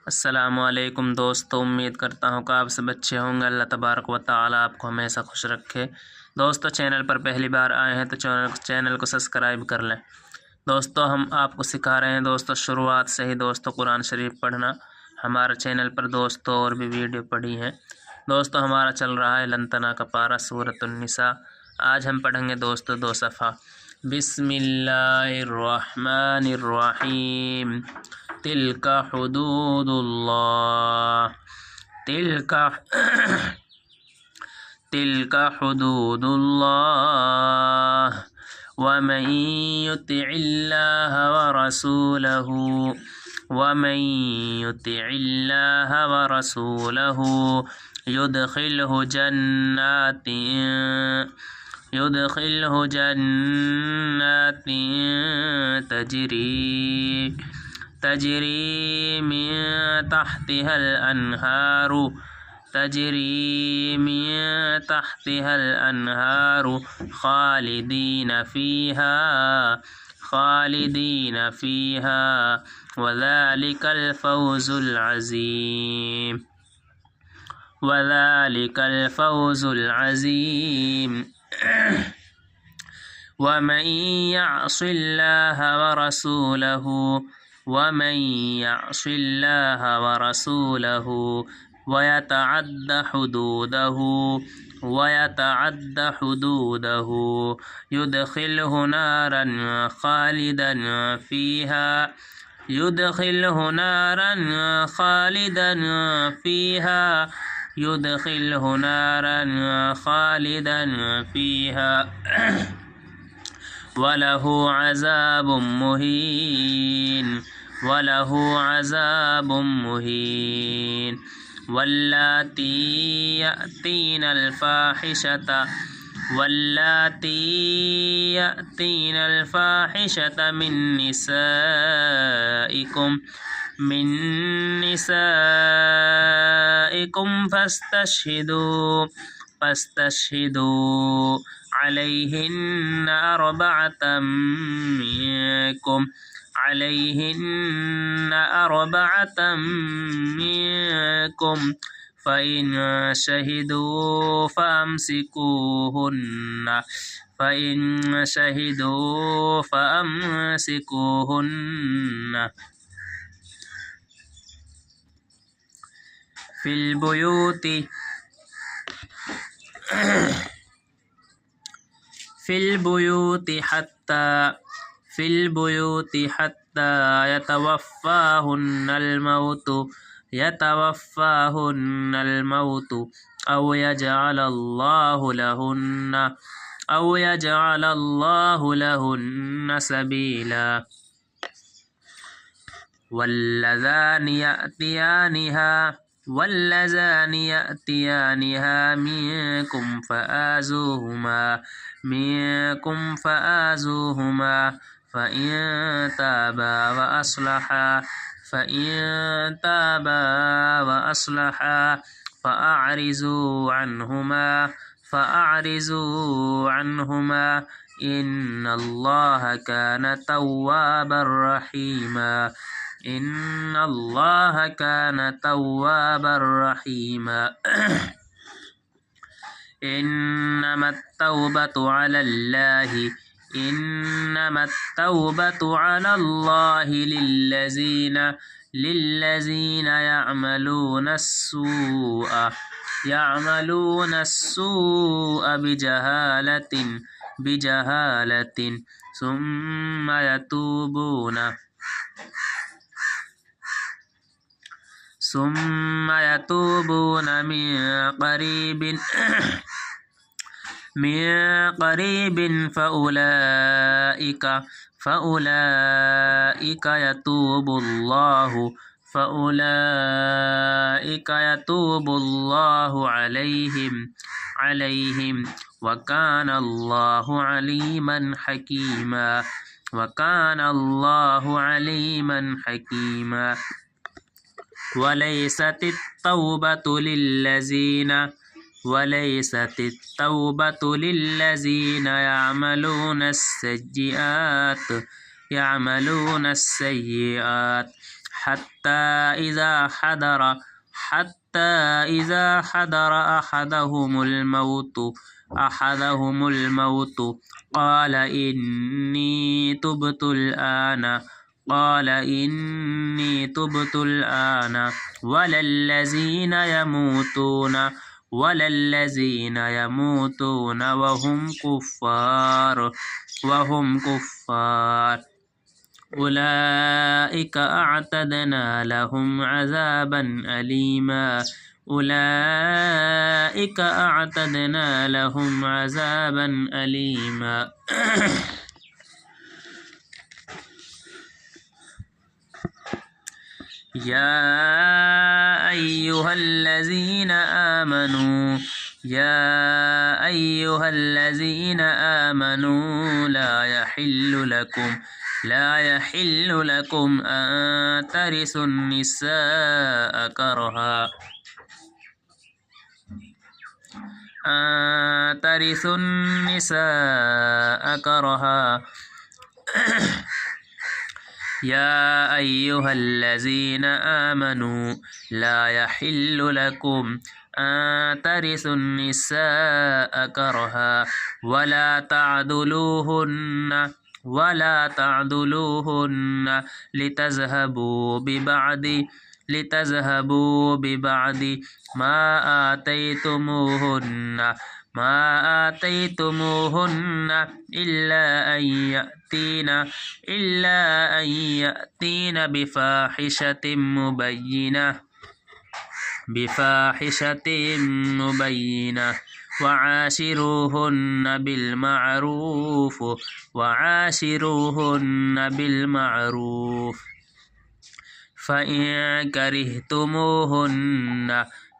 अस्सलामुअलैकुम दोस्तों, उम्मीद करता हूँ कि आप सब अच्छे होंगे। अल्लाह तबारक व तआला आपको हमेशा खुश रखे। दोस्तों, चैनल पर पहली बार आए हैं तो चैनल को सब्सक्राइब कर लें। दोस्तों, हम आपको सिखा रहे हैं दोस्तों शुरुआत से ही दोस्तों कुरान शरीफ पढ़ना। हमारे चैनल पर दोस्तों और भी वीडियो पड़ी हैं। दोस्तों, हमारा चल रहा है लंतना का पारा सूरतुन निसा। आज हम पढ़ेंगे दोस्तों 2 सफ़ा। बिस्मिल्लाहिर्रहमानिर्रहीम। तिल्का हुदूदुल्लाह तिल्का तिल्का हुदूदुल्लाह वमन युतिइल्लाह व रसूलहु युदखिलहु जन्नातिन तजरी मिन तहतिहल अन्हारु खालिदीन फीहा वज़ालिकल फौज़ुल अज़ीम। वमन यअसिल्लाह व रसूलहु वयतअद्द हुदूदहु युदखिलहु नारन खालिदन फीहा वलहु अज़ाबुम मुहीन। वल्लाती यअतीनल फ़ाहिशता मिन निसाइकुम फस्तशहिदू अलैहिन्ना अर्बअतम मिनकुम फ़इन शहिदू फ़अम्सिकूहुन्न फिल बुयूति हत्ता यतवफ़्फ़ाहुन्नल मौतु औ यजअलल्लाहु लहुन्न सबीला। वल्लज़ानि यअतियानिहा मिनकुम फ़आज़ूहुमा फ़इन ताबा वअस्लहा फ़अरिज़ू अन्हुमा इन्नल्लाह कान तव्वाबर रहीमा। इन्नमा التوبة على الله للذين يعملون السوء بجهالة ثم يتوبون من قريب فأولئك يتوب الله عليهم وكان الله عليما حكيما وليست التوبة للذين يعملون السيئات حتى إذا حضر أحدهم الموت قال إني تبت الآن ولا الذين يموتون وهم كفار أولئك أعتدنا لهم عذابا أليما يا أيها الذين آمنوا لا يحل لكم أن ترثوا النساء كرها يا أيها الذين آمنوا لا يحل لكم أن ترثوا النساء كرها ولا تعدلوهن لتذهبوا ببعض ما آتيتموهن إلا أن يأتين بفاحشة مبينة وعاشروهن بالمعروف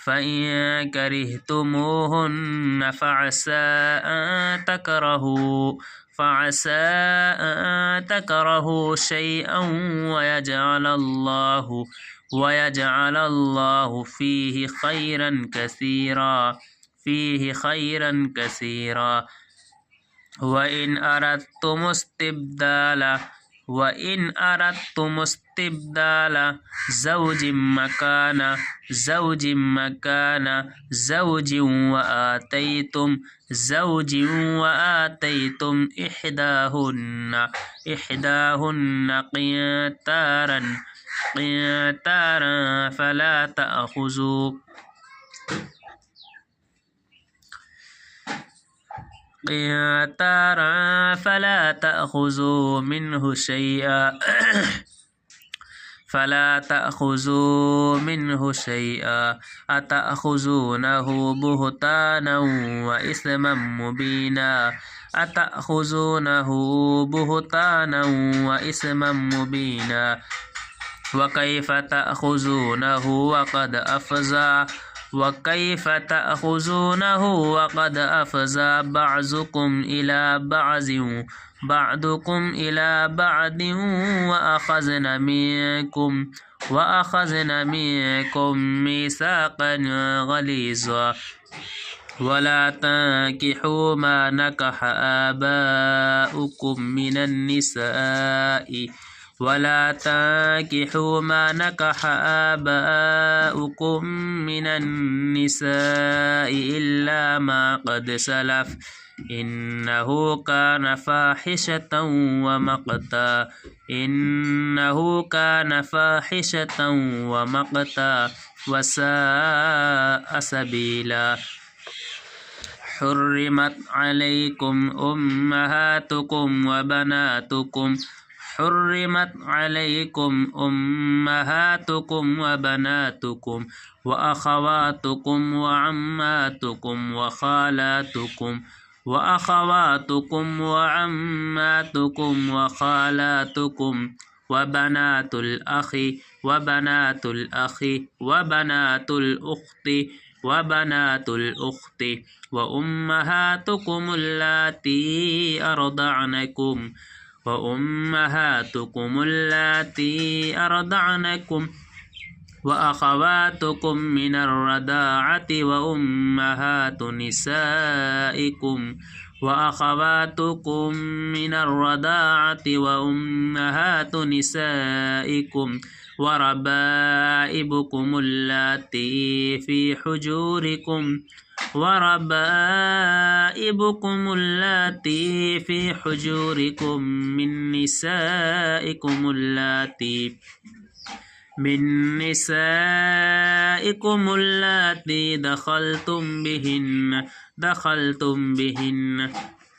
فإن كرهتموهن فعسى أن تكرهوا شيئا ويجعل الله فيه خيرا كثيرا وإن أردتم استبدال زوج مكان زوج وآتيتم إحداهن قنطارا فلا تأخذوا منه شيئا أتأخذونه بهتانا وإثما مبينا وكيف تأخذونه وقد أفضى بعضكم إلى بعض وأخذن منكم ميثاقا غليظا ولا تنكحوا ما نكح آباؤكم من النساء إلا ما قد سلف إنه كان فاحشة ومقتا وساء سبيلا حرمت عليكم أمهاتكم وبناتكم وأخواتكم وعماتكم وخالاتكم وبنات الأخ وبنات الأخت وأمهاتكم اللاتي أرضعنكم وأخواتكم من الرضاعة وأمهات نسائكم وربائبكم اللاتي في حجوركم من نسائكم اللاتي دخلتم بهن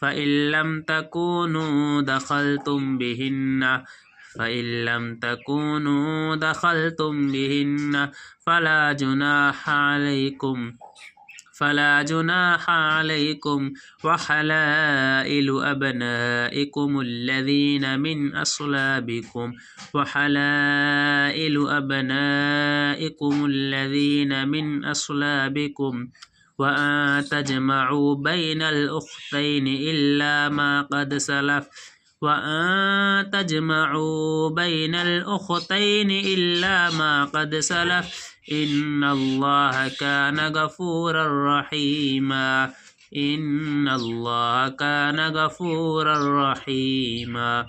فإن لم تكونوا دخلتم بهن فلا جناح عليكم وحلائل أبنائكم الذين من أصلابكم وأن تجمعوا بين الأختين إلا ما قد سلف إن الله كان غفورا رحيما